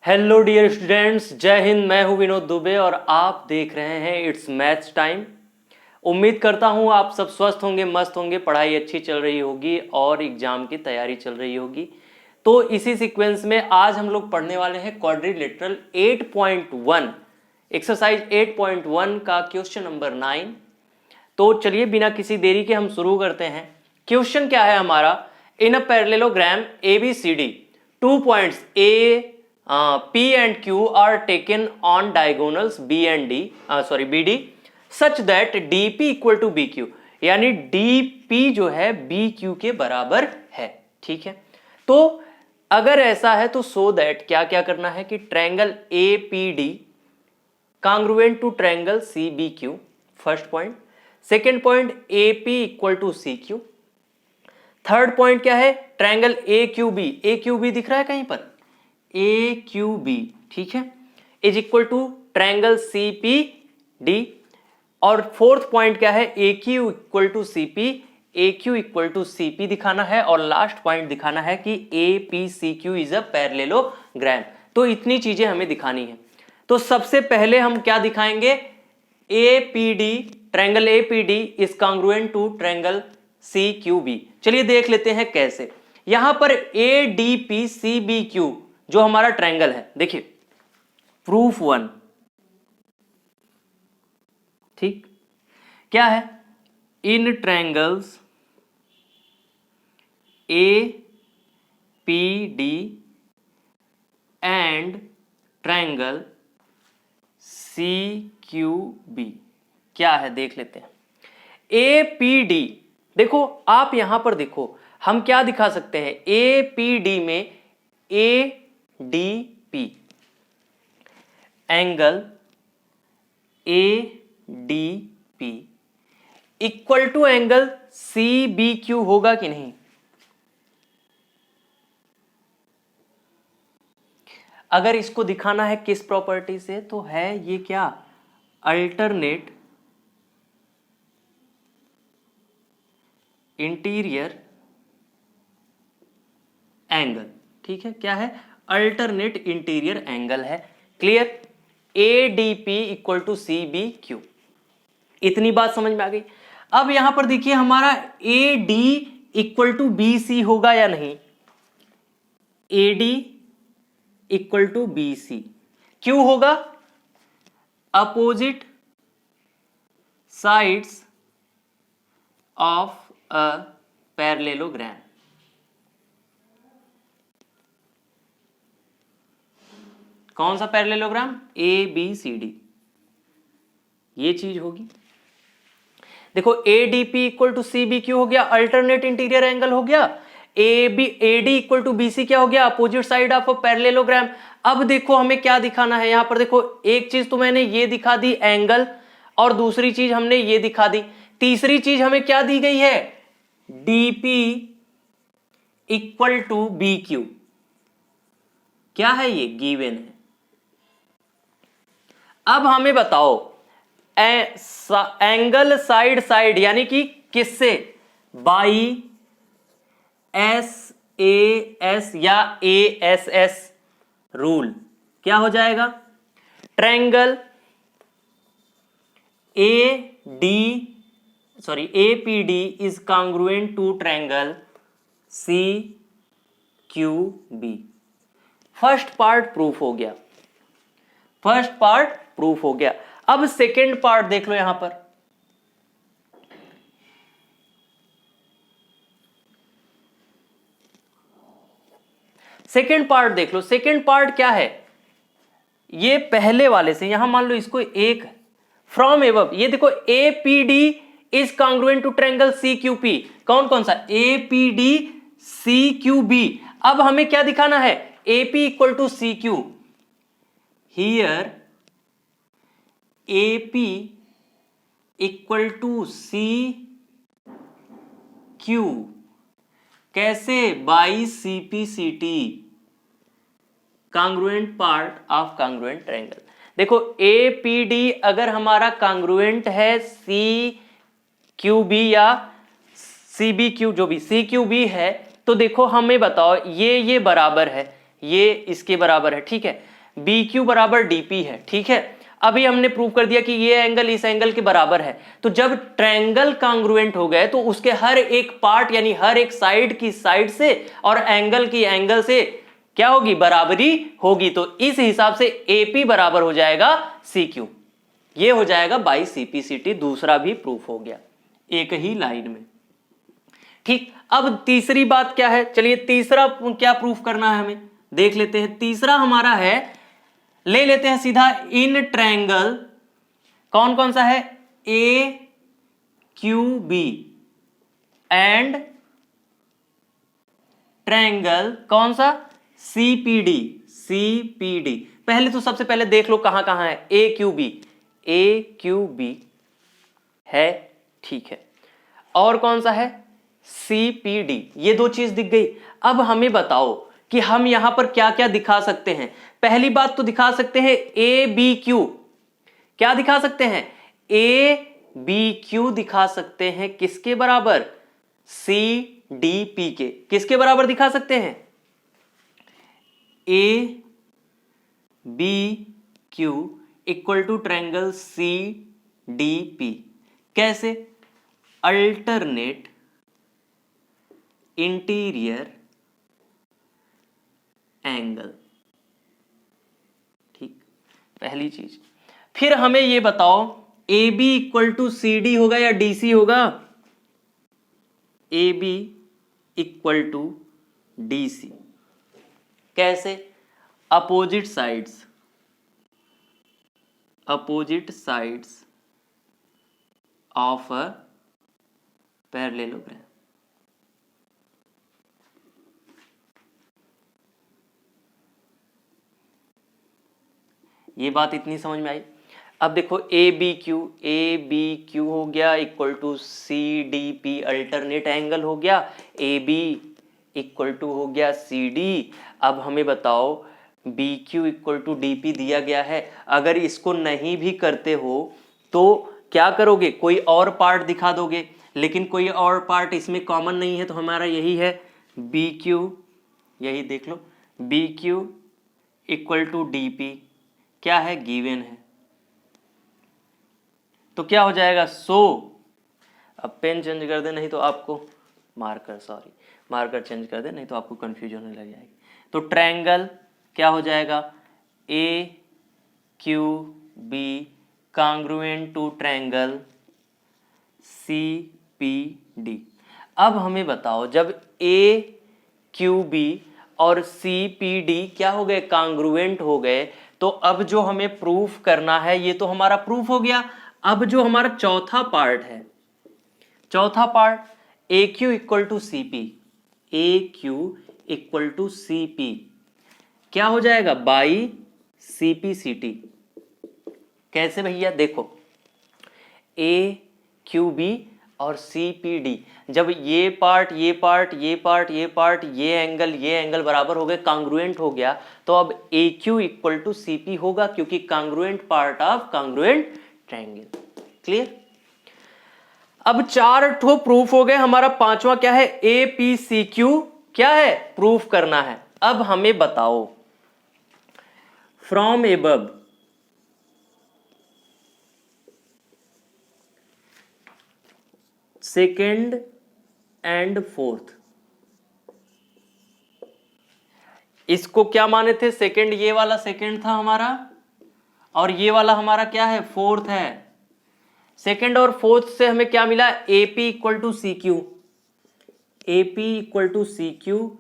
Hello dear students, जय हिंद। मैं हूं विनोद दुबे और आप देख रहे हैं इट्स मैथ्स टाइम। उम्मीद करता हूं आप सब स्वस्थ होंगे, मस्त होंगे, पढ़ाई अच्छी चल रही होगी और एग्जाम की तैयारी चल रही होगी। तो इसी सीक्वेंस में आज हम लोग पढ़ने वाले हैं क्वाड्रिलेटरल 8.1 एक्सरसाइज 8.1 का क्वेश्चन नंबर 9। तो चलिए बिना किसी देरी के हम शुरू करते हैं। क्वेश्चन क्या है हमारा? In a parallelogram ABCD 2 points A P and Q are taken on diagonals BD such that DP equal to BQ, यानी DP जो है BQ के बराबर है। ठीक है, तो अगर ऐसा है तो सो दैट क्या क्या करना है कि triangle APD congruent to triangle CBQ, first point. Second point AP equal to CQ। Third point क्या है? ट्रायंगल AQB दिख रहा है कहीं पर? AQB, ठीक है, is equal to triangle CPD। और फोर्थ पॉइंट क्या है? AQ इक्वल टू CP दिखाना है। और लास्ट पॉइंट दिखाना है कि APCQ इज अ पैरेललोग्राम। तो इतनी चीजें हमें दिखानी है। तो सबसे पहले हम क्या दिखाएंगे? Triangle APD is congruent to triangle CQB। चलिए देख लेते हैं कैसे। यहां पर ADPCBQ जो हमारा ट्रायंगल है, देखिए प्रूफ 1, ठीक, क्या है? In triangles APD and triangle CQB क्या है देख लेते हैं। APD, देखो आप यहां पर देखो, हम क्या दिखा सकते हैं? APD में ADP angle ADP equal to angle CBQ होगा कि नहीं? अगर इसको दिखाना है किस प्रॉपर्टी से, तो है ये क्या? Alternate interior angle. ठीक है, क्या है? अल्टरनेट इंटीरियर एंगल है। Clear? ADP equal to CBQ, इतनी बात समझ में आ गई। अब यहां पर देखिए हमारा AD इक्वल टू BC होगा या नहीं? AD इक्वल टू BC क्यों होगा? Opposite sides of a parallelogram. कौन सा पैरेललोग्राम? ABCD, ये चीज होगी। देखो ADP इक्वल टू CBQ हो गया, अल्टरनेट इंटीरियर एंगल हो गया। AD इक्वल टू BC क्या हो गया? Opposite side of a parallelogram. अब देखो हमें क्या दिखाना है यहां पर। देखो एक चीज तो मैंने ये दिखा दी एंगल, और दूसरी चीज हमने ये दिखा दी। तीसरी चीज हमें क्या दी गई है? DP equal to BQ। क्या है ये? गिवन है। अब हमें बताओ एंगल साइड साइड यानी कि किससे? बाई SAS या ASS रूल क्या हो जाएगा? Triangle APD is congruent to triangle CQB। First part proof हो गया, फर्स्ट पार्ट प्रूफ हो गया। अब सेकेंड पार्ट देख लो यहां पर। सेकेंड पार्ट देख लो। सेकेंड पार्ट क्या है? ये पहले वाले से, यहां मान लो इसको एक फ्रॉम एबव, ये देखो APD is congruent to triangle CQP। कौन कौन सा? APD CQB। अब हमें क्या दिखाना है? AP equal to CQ। Here AP equal to CQ कैसे? By CPCT, congruent part of congruent triangle. देखो APD अगर हमारा कांग्रुएंट है CQB या CBQ, जो भी CQB है, तो देखो हमें बताओ ये बराबर है, ये इसके बराबर है। ठीक है, बी क्यू बराबर डीपी है, ठीक है। अभी हमने प्रूव कर दिया कि ये एंगल इस एंगल के बराबर है। तो जब ट्रायंगल कांग्रुएंट हो गए तो उसके हर एक पार्ट यानी हर एक साइड की साइड से और एंगल की एंगल से क्या होगी, बराबरी होगी। तो इस हिसाब से एपी बराबर हो जाएगा सी क्यू। ये हो जाएगा बाई सीपीसीटी, दूसरा भी प्रूफ हो गया एक ही लाइन में, ठीक। अब तीसरी बात क्या है, चलिए तीसरा क्या प्रूफ करना है हमें देख लेते हैं। तीसरा हमारा है, ले लेते हैं सीधा इन ट्रायंगल, कौन कौन सा है, ए क्यू बी एंड ट्रायंगल कौन सा, सीपीडी। सीपीडी पहले तो सबसे पहले देख लो कहां कहां है, ए क्यू बी, ए क्यू बी है, ठीक है। और कौन सा है, सीपीडी। ये दो चीज दिख गई। अब हमें बताओ कि हम यहां पर क्या क्या दिखा सकते हैं। पहली बात तो दिखा सकते हैं ए बी क्यू, क्या दिखा सकते हैं, ए बी क्यू दिखा सकते हैं किसके बराबर, सी डी पी के। किसके बराबर दिखा सकते हैं, A B Q equal to triangle C D P. कैसे, अल्टरनेट इंटीरियर एंगल, ठीक, पहली चीज। फिर हमें ये बताओ A B equal to C D होगा या डी सी होगा, A B equal to D C. कैसे, opposite sides, opposite sides of a parallelogram. ये बात इतनी समझ में आई। अब देखो ए बी क्यू हो गया equal to C D P, alternate angle हो गया, ए बी इक्वल टू हो गया सी डी। अब हमें बताओ B Q equal to D P दिया गया है, अगर इसको नहीं भी करते हो तो क्या करोगे, कोई और पार्ट दिखा दोगे, लेकिन कोई और पार्ट इसमें कॉमन नहीं है। तो हमारा यही है बी क्यू, यही देख लो B Q equal to D P क्या है, गिवन है। तो क्या हो जाएगा, अब पेन चेंज कर दे नहीं तो आपको, मार्कर चेंज कर दे नहीं तो आपको कंफ्यूजन होने लग जाएगी। तो ट्रायंगल क्या हो जाएगा, A Q B congruent to triangle C P D. अब हमें बताओ जब ए क्यू बी और सी पी डी क्या हो गए, कांग्रुएंट हो गए, तो अब जो हमें प्रूफ करना है ये तो हमारा प्रूफ हो गया। अब जो हमारा चौथा पार्ट है, चौथा part A Q equal to C P, A Q equal to C P क्या हो जाएगा, by C P C T. कैसे भैया, देखो ए क्यू बी और सी पी डी, जब ये पार्ट ये पार्ट ये पार्ट ये पार्ट ये एंगल बराबर हो गए, कांग्रुएंट हो गया, तो अब A Q equal to C P होगा, क्योंकि congruent part of congruent triangle. Clear. अब 4 ठो प्रूफ हो गए, हमारा पांचवा क्या है, ए पी सी क्यू क्या है, प्रूफ करना है। अब हमें बताओ from above second and fourth, इसको क्या माने थे, सेकेंड, ये वाला सेकेंड था हमारा और ये वाला हमारा क्या है, फोर्थ है। सेकेंड और फोर्थ से हमें क्या मिला, A P equal to C Q, A P equal to C Q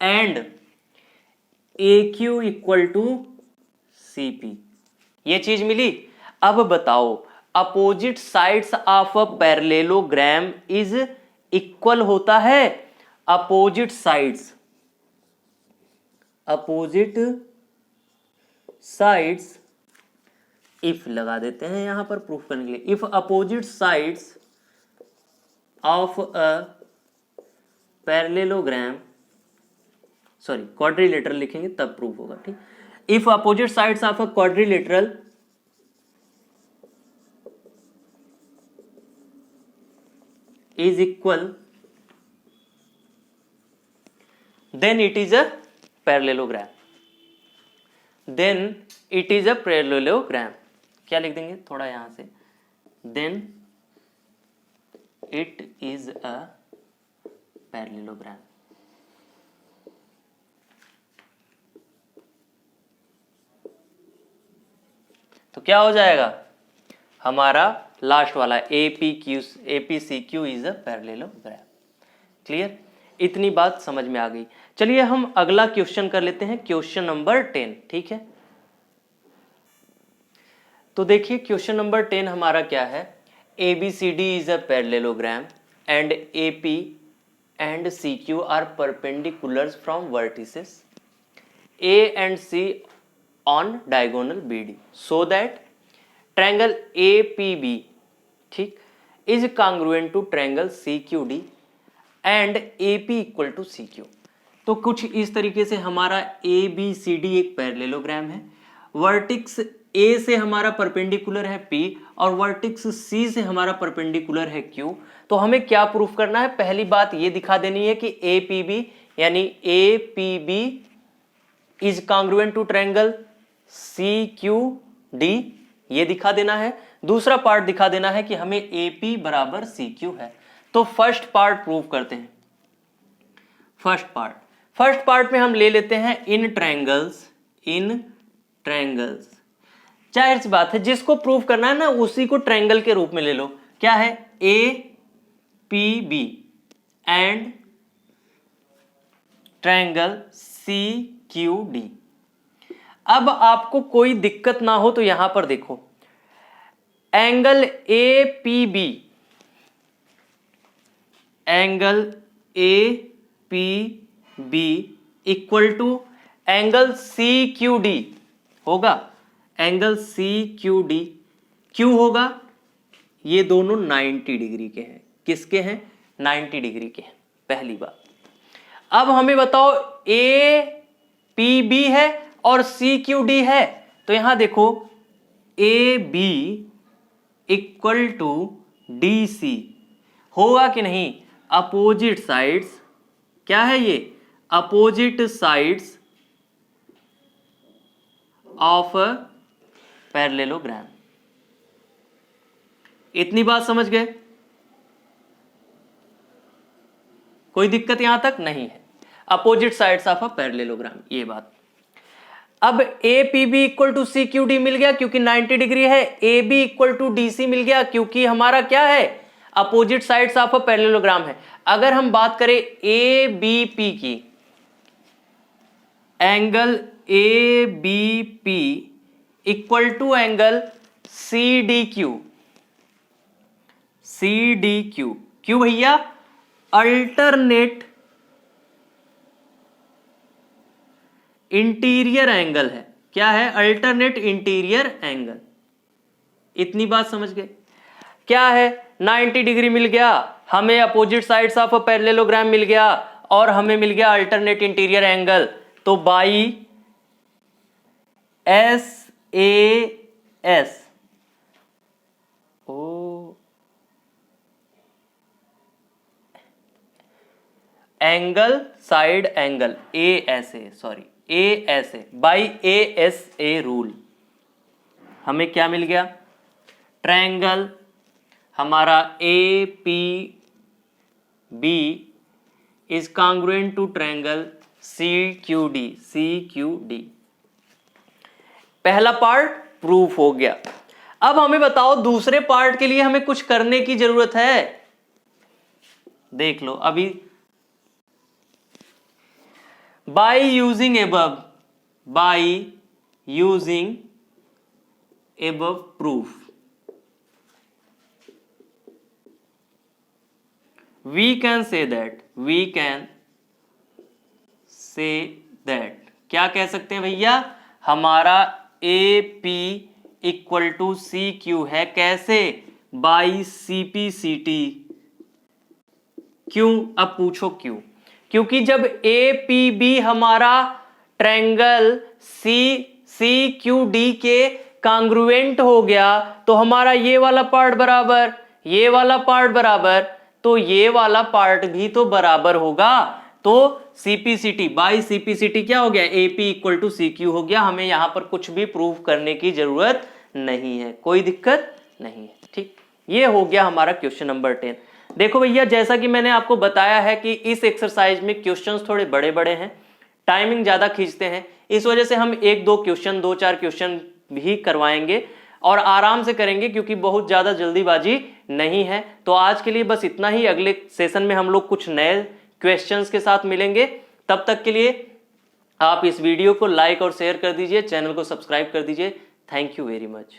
and A Q equal to C P, ये चीज मिली। अब बताओ opposite sides of a parallelogram is equal होता है, opposite sides, opposite sides if लगा देते हैं यहां पर प्रूफ करने के लिए, if opposite sides of a parallelogram, sorry quadrilateral लिखेंगे तब प्रूफ होगा, ठीक। If opposite sides of a quadrilateral is equal, then it is a parallelogram. Then it is a parallelogram. क्या लिख देंगे थोड़ा यहां से, then it is a parallelogram. तो क्या हो जाएगा हमारा लास्ट वाला APCQ is a parallelogram. Clear, इतनी बात समझ में आ गई। चलिए हम अगला क्वेश्चन कर लेते हैं, क्वेश्चन नंबर 10। ठीक है, तो देखिए क्वेश्चन नंबर 10 हमारा क्या है, ABCD is a parallelogram and AP and CQ are perpendiculars from vertices A and C on diagonal BD so that triangle APB ठीक is congruent to triangle CQD and AP equal to CQ। तो कुछ इस तरीके से हमारा ABCD एक parallelogram है, vertices A से हमारा परपेंडिकुलर है P और वर्टिक्स C से हमारा परपेंडिकुलर है Q। तो हमें क्या प्रूफ करना है, पहली बात ये दिखा देनी है कि APB यानी APB is congruent to triangle CQD, ये दिखा देना है। दूसरा पार्ट दिखा देना है कि हमें AP बराबर CQ है। तो फर्स्ट पार्ट प्रूव करते हैं। फर्स्ट पार्ट में हम ले लेते हैं इन ट्रायंगल्स, जाहिर सी बात है जिसको प्रूव करना है ना उसी को ट्रायंगल के रूप में ले लो। क्या है, APB एंड ट्रायंगल CQD। अब आपको कोई दिक्कत ना हो तो यहां पर देखो, angle APB equal to angle CQD होगा। एंगल CQD क्यों होगा, ये दोनों 90 डिग्री के हैं। किसके हैं, 90 डिग्री के हैं, पहली बात। अब हमें बताओ APB है और CQD है, तो यहां देखो AB इक्वल टू DC होगा कि नहीं। अपोजिट साइड्स, क्या है ये, अपोजिट साइड्स ऑफ पैरेललोग्राम। इतनी बात समझ गए, कोई दिक्कत यहां तक नहीं है। Opposite sides of a parallelogram, ये बात। अब APB इक्वल टू CQD मिल गया क्योंकि 90 डिग्री है, AB इक्वल टू DC मिल गया क्योंकि हमारा क्या है, opposite sides of a parallelogram है। अगर हम बात करें ABP की, angle ABP equal to angle CDQ। क्यों भैया, अल्टरनेट इंटीरियर एंगल है। क्या है, अल्टरनेट इंटीरियर एंगल। इतनी बात समझ गए। क्या है, 90 डिग्री मिल गया, हमें opposite sides of a parallelogram मिल गया और हमें मिल गया अल्टरनेट इंटीरियर एंगल। तो by SAS angle side angle ASA by ASA rule हमें क्या मिल गया, ट्रायंगल हमारा APB is congruent to triangle CQD। पहला पार्ट प्रूफ हो गया। अब हमें बताओ दूसरे पार्ट के लिए हमें कुछ करने की जरूरत है। देख लो अभी, by using above proof we can say that क्या कह सकते हैं भैया, हमारा AP इक्वल टू CQ है। कैसे, बाई CPCT। क्यों, अब पूछो क्यों, क्योंकि जब APB हमारा ट्रायंगल CQD के कॉन्ग्रुएंट हो गया तो हमारा ये वाला पार्ट बराबर, ये वाला पार्ट बराबर, तो ये वाला पार्ट भी तो बराबर होगा। तो CPCT बाई CPCT क्या हो गया, AP इक्वल टू CQ हो गया। हमें यहां पर कुछ भी प्रूव करने की जरूरत नहीं है, कोई दिक्कत नहीं है। ठीक, ये हो गया हमारा क्वेश्चन नंबर 10। देखो भैया, जैसा कि मैंने आपको बताया है कि इस एक्सरसाइज में क्वेश्चंस थोड़े बड़े बड़े हैं, टाइमिंग ज्यादा खींचते हैं, इस वजह से हम एक दो क्वेश्चन, दो चार क्वेश्चन भी करवाएंगे और आराम से करेंगे, क्योंकि बहुत ज्यादा जल्दीबाजी नहीं है। तो आज के लिए बस इतना ही। अगले सेशन में हम लोग कुछ नए क्वेश्चंस के साथ मिलेंगे। तब तक के लिए आप इस वीडियो को लाइक और शेयर कर दीजिए, चैनल को सब्सक्राइब कर दीजिए। Thank you very much.